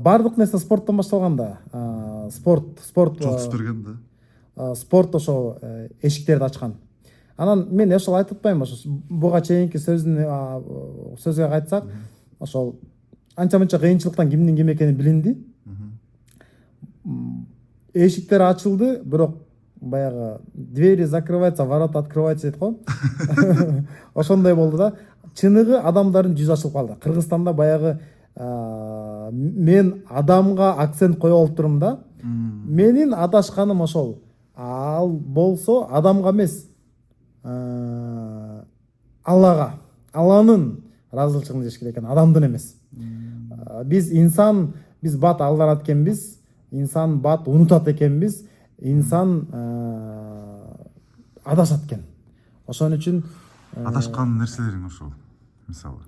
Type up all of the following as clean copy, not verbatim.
Бардык нерсе спорттон башталган да. Спорт жол түз берген да. спорт ошол эшиктерди ачкан. Анан мен ошол айтып атпаймынбы, ошо буга чейинки сөзгө кайтсак, ошол анча мынча кыйынчылыктан кимдин ким экени билинди. Эшиктер ачылды, бирок баягы двери закрываются, ворота открываются дейт го. Ошондой болду да. Чыныгы адамдардын жүзү ачылып калды. Кыргызстанда баягы мен адамга акцент коюп алып турум да. Менин адашканым ошол. Ал болсо адамга эмес, Аллага, Алланын ыраазычылыгын жеш керек экен, адамдын эмес. Биз инсан, биз бат алданат экенбиз, инсан бат унутат экенбиз, инсан адашат экен. Ошон үчүн Адашкан нерселериң ошол, мисалы.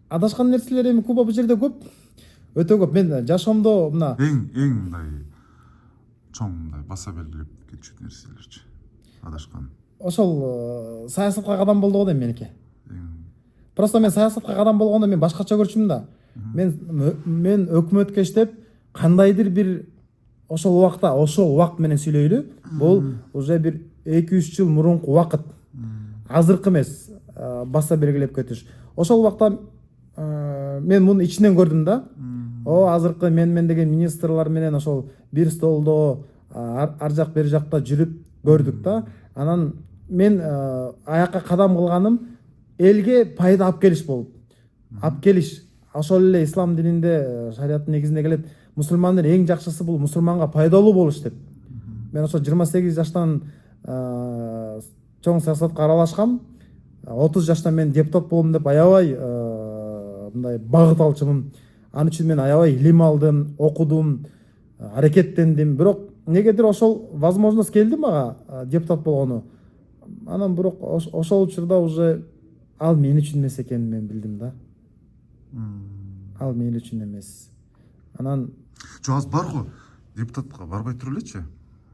Адашкан нерселер эми бул жерде көп, өтө көп. Мен жашоомдо мына Эң мындай чоң мындай баса белгилеп кетчү нерселерчи. Адашкан. ошол саясатка кадам болду го дейм меники. Просто мен саясатка кадам болгондо мен башкача көрчүмүн да. Мен өкмөткө иштеп кандайдыр бир ошол убакыт менен сүйлөйлү. Бул уже бир 2-3 жыл мурунку убакыт. Азыркы эмес, баса белгилеп кетиш. Ошол убакта мен муну ичинен көрдүм да. Азыркы мен деген министрлар менен ошол бир столдо ар жак бер жакта жүрүп көрдүк да. Анан мен аякка кадам кылганым элге пайда алып келиш болуп. Алып келиш. Ошол эле ислам дининде, шариаттын негизинде келет. Мусулмандын эң жакшысы бул мусулманга пайдалуу болуш деп. Мен ошо 28 жаштан чоң саясатка аралашкам. 30 жашта мен депутат болом деп аябай мындай багыт алчумун. Ан үчүн мен аябай илим алдым, окудум, аракеттендим. Бирок негедир ошол возможность келди мага депутат болгону. Анан бирок ошол учурда уже ал мен үчүн эмес экенин мен билдим да. Ал мен үчүн эмес. Анан Жо азыр бар го, депутатка барбай туруп элечи.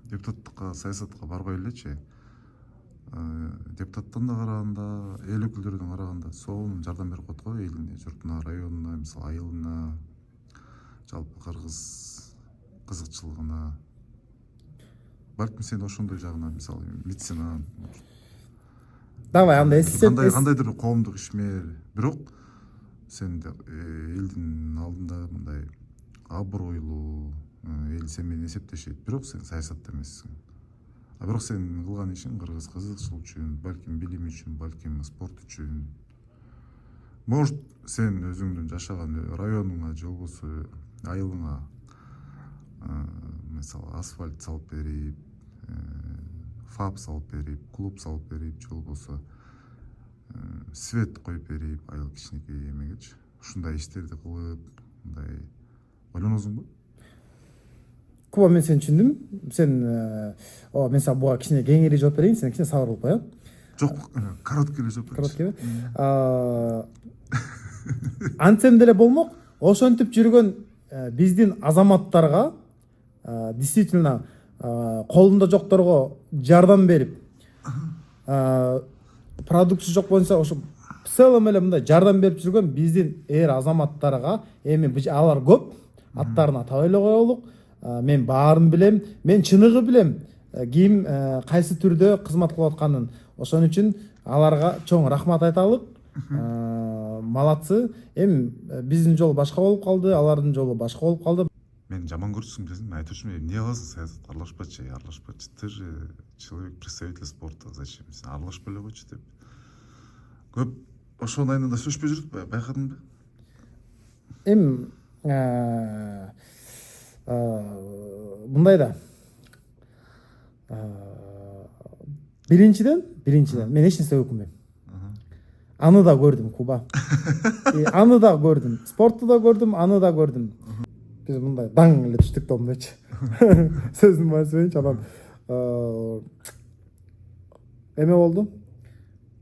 Депутаттыкка, саясатка барбай элечи. Депутаттан да караганда, эл өкүлдөрүнөн караганда сонун жардам берип коет го элине, журтуна, районуна, мисалы айылына, жалпы кыргыз кызыкчылыгына. Балким сен ошондой жагына, мисалы медицина, давай анда кандайдыр коомдук ишмер, бирок сен элдин алдында мындай абройлуу, эл сен менен эсептешет, бирок сен саясатта эмессиң. Бирок сен кылган ишиң кыргыз кызыкчылык үчүн, балким билим үчүн, балким спорт үчүн. Может, сен өзүңдүн жашаган районуңа же болбосо айылыңа мисалы асфальт салып берип, фаб салып берип, клуб салып берип, же болбосо свет коюп берип, айыл кичинекей эмегечи. Ушундай иштерди кылып, мындай ойлоносуңбу? Куба, мен сени түшүндүм. Сен мен сага буга кичине кеңири жооп берейин, сен кичине сабыр кылып кой, Жок, короткий эле жооп берчи. Короткий. Антсем деле болмок. Ошентип жүргөн биздин азаматтарга действительно колунда жокторго жардам берип, продукция жок болсо ошо в целом эле мындай жардам берип жүргөн биздин азаматтарга эми алар көп, аттарын атап эле коелук. Мен баарын билем, мен чыныгы билем ким кайсы түрдө кызмат кылып атканын. Ошон үчүн аларга чоң рахмат айталык. Малатсы. Эми биздин жол башка болуп калды, алардын жолу башка болуп калды. Мен жаман көрчүсүң десем, айтучумун, эмне кыласың саясатка аралашпачы, ты же человек, представитель спорта, зачем сен аралашпай эле койчу деп. Көп ошонун айында сүйлөшпөй жүрдүк, байкадыңбы? Эми мындай да. Биринчиден мен эч нерсе өкүнбөйм. Аны да көрдүм, Куба. Аны да көрдүм. Спортту да көрдүм, аны да көрдүм. Биз мындай даң эле түштүк да мындайчы. Сөздүн баасы анан эме болду.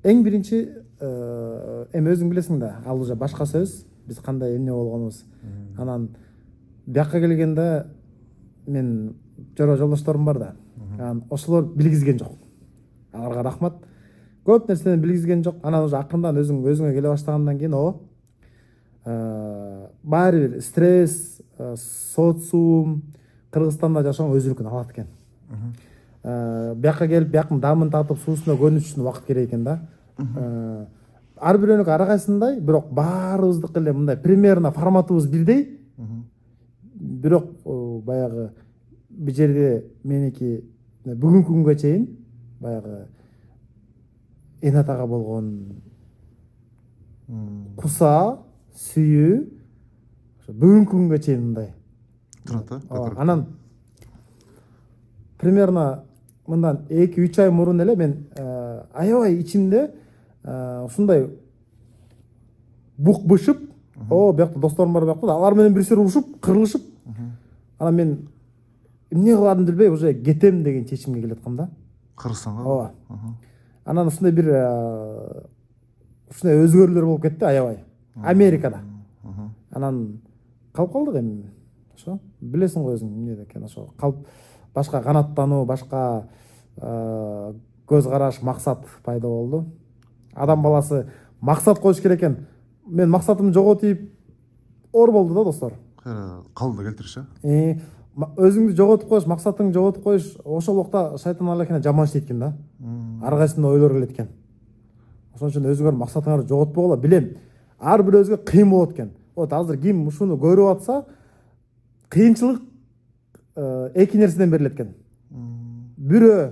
Эң биринчи эми өзүң билесиң да, ал уже башка сөз. Биз кандай эмне болгонубуз. Анан бияка келгенде мен жолдошторум бар да. Анан ошолор билгизген жок. Аларга рахмат. Көп нерсени билгизген жок. Анан уже акырындан өзүңө келе баштагандан кийин баары бир стресс, социум Кыргызстанда жашоо өзүнүкүн алат экен. Бияка келип бияктын дамын татып суусуна көнүш үчүн убакыт керек экен да. Ар бирөөнүкү ар кайсындай, бирок баарыбыздыкы эле мындай примерно форматыбыз бирдей. Бирок баягы бул жерде меники бүгүнкү күнгө чейин баягы эн атага болгон куса, сүйүү бүгүнкү күнгө чейин мындай турат. Анан примерно мындан 2-3 ай мурун эле мен аябай ичимде ушундай бук бышып, биякта досторум бар биякта, алар менен бир сери урушуп, кырылышып, анан мен эмне кыларымды билбей уже кетем деген чечимге келаткам да. Кыргызстанга. Ооба. Анан ушундай бир ушундай өзгөрүүлөр болуп кетти аябай. Америкада. Анан калып калдык эми. Ошо билесиң го өзүң эмне экен, ошо калып башка канаттануу, башка көз караш, максат пайда болду. Адам баласы максат коюш керек экен. Мен максатымды жоготуп оор болду да, достор. Калды келтириш, Өзүңдү жоготуп коюш, максатыңды жоготуп коюш, ошол убакта шайтан алакена жаман иштейт экен да. Ар кайсында ойлор келет экен. Ошон үчүн өзүңөр максатыңарды жоготпогула, билем. Ар бирөөбүзгө кыйын болот экен. Вот азыр ким ушуну көрүп атса, кыйынчылык эки нерседен берилет экен. Бирөө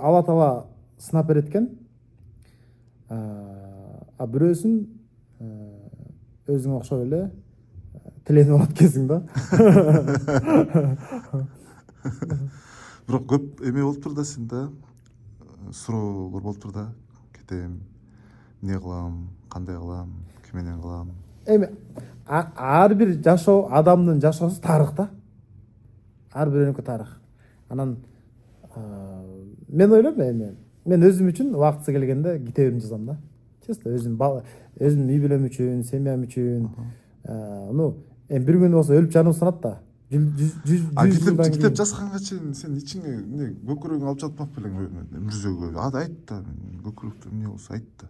Алла Таала сынап берет экен. А бирөөсүн өзүңө окшоп эле тиленип алат экенсиң да. Бирок көп эме болуптур да сенде, суроолор болуптур да. Кетем, эмне кылам, кандай кылам, ким менен кылам. Эми ар бир жашоо, адамдын жашоосу тарых да. Ар бирөөнүкү тарых. Анан мен ойлойм эми мен өзүм үчүн убактысы келгенде китебимди жазам да. Чисто өзүм үй бүлөм үчүн, семьям үчүн. Эми бир күн болсо өлүп жанып санат да. Китеп жазганга чейин сен ичиңе эмне көкүрөгүң алып жатмак белең мүрзөгө. Айт да, көкүрөктө эмне болсо айт да.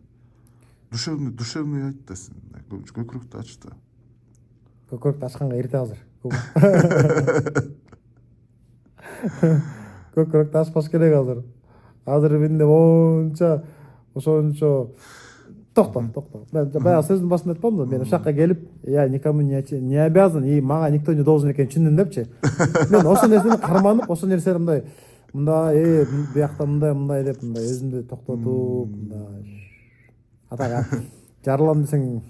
Душевный айт да сен. Көкүрөктү ач да. Көкүрөктү ачканга эрте азыр. Көкүрөктү ачпаш керек азыр. Азыр менде монча ошончо токто. Мен баягы сөздүн башында айтканмын, мен ушакка келип, я никому не обязан, и мага никто не должен экенин түшүндүм депчи. Мен ошол нерсени карманып, ошол нерсени мындай, биякта мындай деп мындай өзүмдү токтотуп, мындай. Атага жарылам десең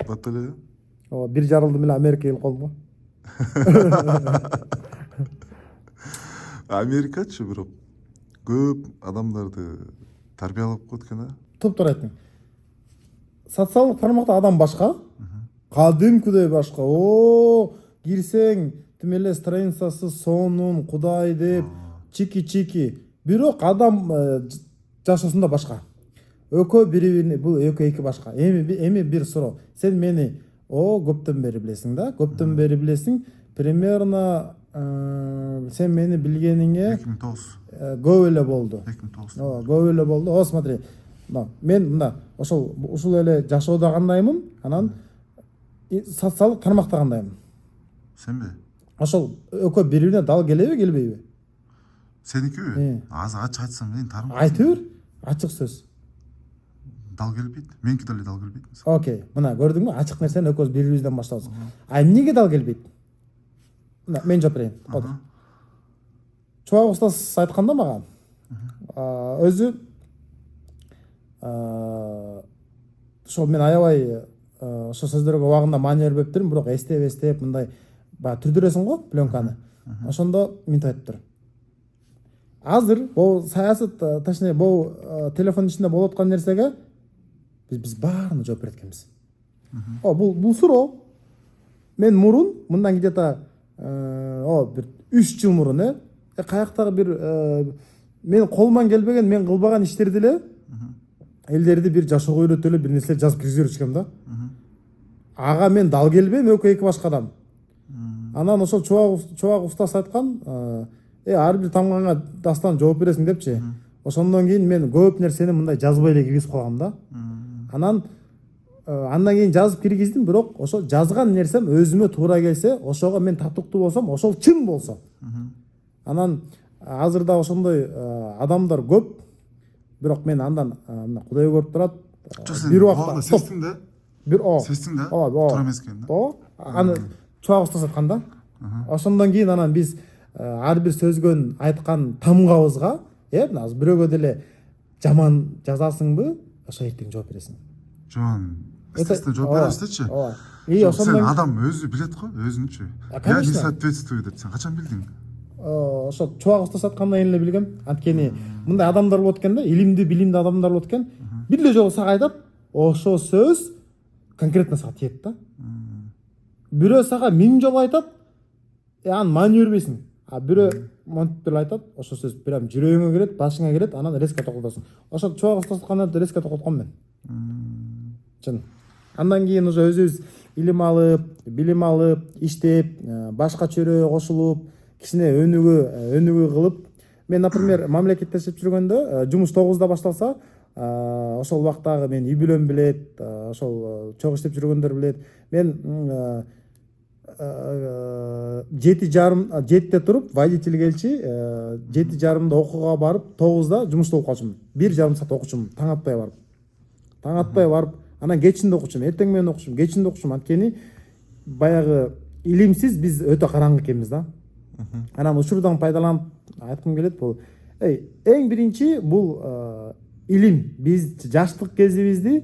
бат эле. Бир жарылдым эле Америкага келип калдым го. Америкачы бирок көп адамдарды тарбиялап коет экен, Туптуура айттың. Социалдык тармакта адам башка, кадимкидей башка. Кирсең, тим эле страницасы сонун, Кудай деп, чики. Бирок адам жашоосунда башка. Экөө бири бул эки башка. Эми бир суроо. Сен мени көптөн бери билесиң да? Көптөн бери билесиң. Примерно сен мени билгениңе 2009 көп эле болду. 2009. Көп эле болду. Смотри. Мен мында ушул эле жашоодо кандаймын, анан социалдык тармакта кандаймын. Сенби? Ошол экөө бири-бирине дал келеби, келбейби? Сеникиби? Азыр ачык айтсам мен тарым. Айта бер, ачык сөз. Дал келбейт. Меники деле дал келбейт. Окей, мына көрдүңбү? Ачык нерсени экөөбүз бири-бирибизден баштабыз. Эмнеге дал келбейт? Мына мен жооп берейин. Чубак устаз айтканда мага өзү ошо мен аябай ошо сөздөргө убагында маани бербептирмин, бирок эстеп мындай баягы түрдүрөсүң го пленканы. Ошондо мынтип айтыптыр. Азыр бул саясат, точнее бул телефондун ичинде болуп аткан нерсеге биз баарына жооп берет экенбиз. Бул суроо мен мурун мындан где-то бир 3 жыл мурун каяктагы бир мен колуман келбеген, мен кылбаган иштерди эле элдерди бир жашоого үйрөтөлүп бир нерселер жазып киргизип жүрчүкөм да. Ага мен дал келбейм, эки башка адам. Анан ошол чубак устаз айткан, ар бир тамганга дастан жооп бересиң депчи. Ошондон кийин мен көп нерсени мындай жазбай эле киргизип калгам да. анан андан кийин жазып киргиздим, бирок ошо жазган нерсем өзүмө туура келсе, ошого мен татыктуу болсом, ошол чын болсо. Анан азырда ошондой адамдар көп, бирок мен андан Кудай көрүп турат. Бир убакта сестиң да? Сестиң да? Туура эмес экен да? Аны чуак устасаткан да. Ошондон кийин анан биз ар бир сөзгөн айткан тамгабызга, азыр бирөөгө деле жаман жазасыңбы, ошо эртең жооп бересиң. Жаман естественно жооп бересичи. Сен адам өзү билет го, өзүнчү. Я не соответствую деп сен качан билдиң? Ошо чубак устасаткандан кийин эле билгем. Анткени мындай адамдар болот экен да, илимдүү, билимдүү адамдар болот экен. Бир эле жолу сага айтат, ошо сөз конкретно сага тиет да. Бирөө сага 1000 жолу айтат, аны маани бербейсиң. А бирөө монтип деле айтат, ошо сөз прям жүрөгүңө кирет, башыңа кирет, анан резко токтотосуң. Ошо чубак устасатканда резко токотком мен. Чын. Андан кийин уже өзүбүз билим алып, иштеп, башка чөйрөгө кошулуп, кичине өнүгүү кылып, мен, например, мамлекетте иштеп жүргөндө, жумуш 9-да башталса, ошол убактагы мен үй бүлөм билет, ошол чогуу иштеп жүргөндөр билет. Мен 7:30 туруп, водитель келчи, 7:30 окууга барып, 9-да жумушта болуп калчумун. 1,5 саат окучумун, таң атпай барып, анан кечинде окучумун, эртең менен окучумун, кечинде окучумун. Анткени баягы илимсиз биз өтө караңгы экенбиз да. Анан учурдан пайдаланып айткым келет, бул эң биринчи бул илим. Биз жаштык кезибизди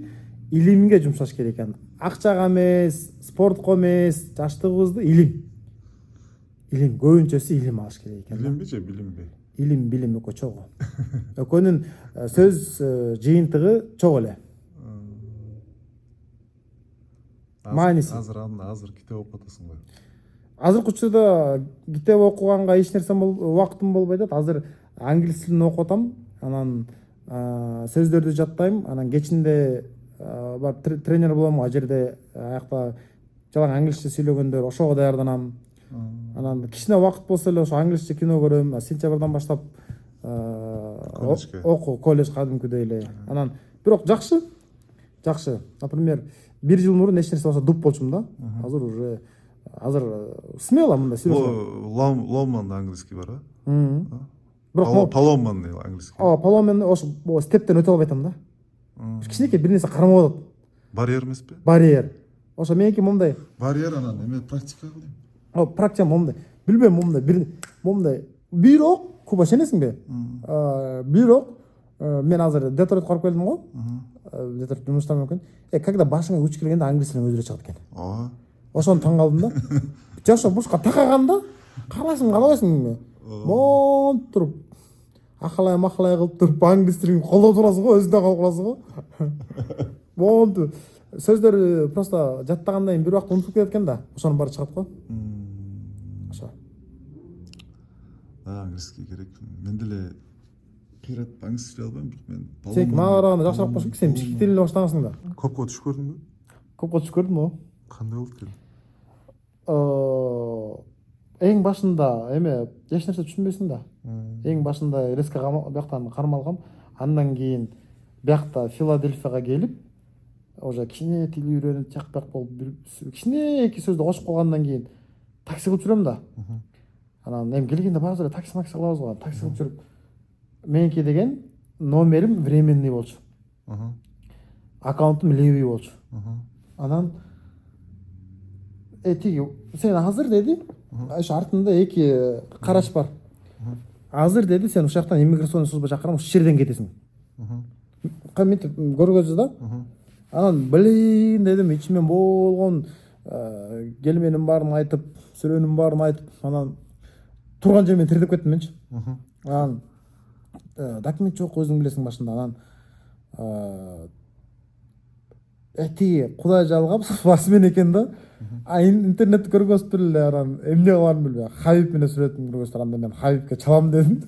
илимге жумшаш керек экен. Акчага эмес, спортко эмес, жаштыгыбызды илим көбүнчөсү илим алыш керек экен. Билимби же билимби? Билим экөө чогуу. Экөөнүн сөз жыйынтыгы чогуу эле. Мааниси. Азыр китеп окуп атасың го. Азыркы учурда китеп окуганга эч нерсе убактым болбой атат. Азыр англис тилин окуп атам. Анан сөздөрдү жаттайм. Анан кечинде тренер болом, ал жерде аякта жалаң англисче сүйлөгөндөр, ошого даярданам. Анан кичине убакыт болсо эле ошо англисче кино көрөм. Сентябрдан баштап колледж кадимкидей эле. Анан бирок жакшы. Например, 1 жыл мурун эч нерсе болсо дуп болчумун да. Азыр смело мындай сүйлөшөм. Ломан английский бар, Бирок Паломан английский. Паломан ошо стептен өтө албай атам да. Кичинекей бир нерсе кармап атат. Барьер эмеспи? Барьер. Ошо меники момундай. Барьер анан эме практика кылдым. Практика момундай. Билбейм момундай. Бирок, Куба сенесиңби? Бирок мен азыр Детройтко барып келдим го. Детройт жумуштан мүмкүн. Когда башыңа күч келгенде англис тилин өзүрө чыгат экен. Ошону таң калдым да. Жашо бушка такаганда каалайсың. Монт туруп акалай кылып туруп англис тилин колдоп турасың го, өзүңдө калып каласың го. Монт сөздөр просто жаттагандан кийин бир убакта унутуп кетет экен да. Ошонун баары чыгат го. Ошо. Англиский керек. Мен деле кыйрат англис тил албайм, бирок мен Сен мага караганда жакшыраак болчу. Сен бишки тилин баштагансың да. Копко түшүп көрдүңбү? Копко түшүп көрдүм го. Кандай болду экен? Эң башында эч нерсе түшүнбөйсүң да. Эң башында резко бияктан кармалгам. Андан кийин биякта Филадельфияга келип, уже кичине тил үйрөнүп, чак болуп, кичине эки сөздү кошуп калгандан кийин такси кылып жүрөм да. Анан келгенде баары эле такси кылабыз го. Такси кылып жүрүп, меники деген номерим временный болчу. Аккаунтум левый болчу. Анан тиги сен азыр деди, ошо артында эки караш бар. Азыр деди, сен ушул жактан иммиграционный служба чакырам, ушул жерден кетесиң. Мынтип көргөздү да. Анан блин дедим, ичимен болгон келменин баарын айтып, сүрөнүн баарын айтып, анан турган жеримен тирдеп кеттим менчи. Анан документ жок, өзүң билесиң башында. Анан тиги Кудай жалгап басмен экен да. Интернетти көргөзүптүр эле, анан эмне кыларын билбей, Хабиб менен сүрөтүн көргөзүптүр. Анда мен Хабибке чалам дедим.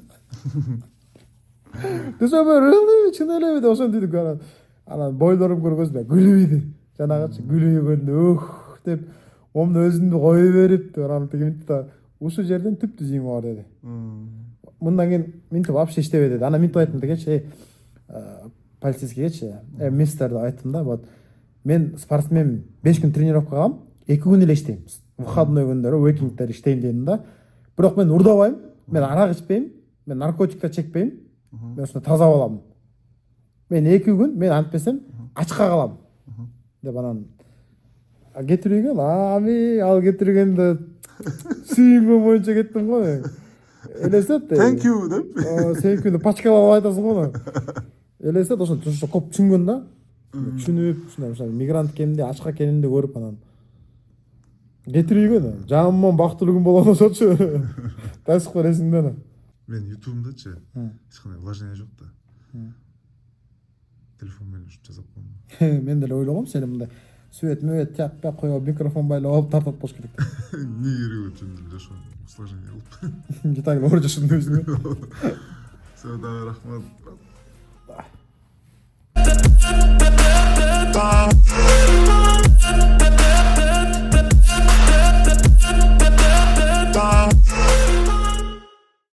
Чын элеби деп ошону дедик. Анан бойлорум көргөзбөй, күлүбүйдү. Жанагычы күлүгөндө деп момду өзүмдү кое берип, анан тиги ушул жерден түптү жийиң бар деди. Мындан кийин минтип вообще иштебе деди. Анан минтип айттым дегенчи, полицейскийгечи мен силерге айттым да, вот мен спортсменмин, 5 күн тренировкага калам, 2 күн эле иштейм, выходной күндөрү уикендтер иштейм дедим да. Бирок мен урдабайм, мен арак ичпейм, мен наркотиктер чекпейм, мен ушундай таза болом. Мен 2 күн мен антпесем ачка калам деп анан кетирген, ал кетиргенде сүйүнгөн боюнча кеттим го мен. Элестет. Thank you деп. Сен күнү пачкалап айтасың го. Элестет ошо көп түшүнгөн да. Түшүнүп, ушундай мигрант экенимди, ачка экенимди көрүп анан кетирген. Жаман бактылуу күн болгон ошочу. Тасык бересиң да. Мен ютубумдачы эч кандай вложение жок да. Телефон менен ушу жазап коем. Мен деле ойлогом, сени мындай свет тяп коюп, микрофон байлап алып тартат болуш керек. Не керек өчүн жашоо сложение кылып. Житаң оор жашоодун өзүнө. Все, да, рахмат. Bye.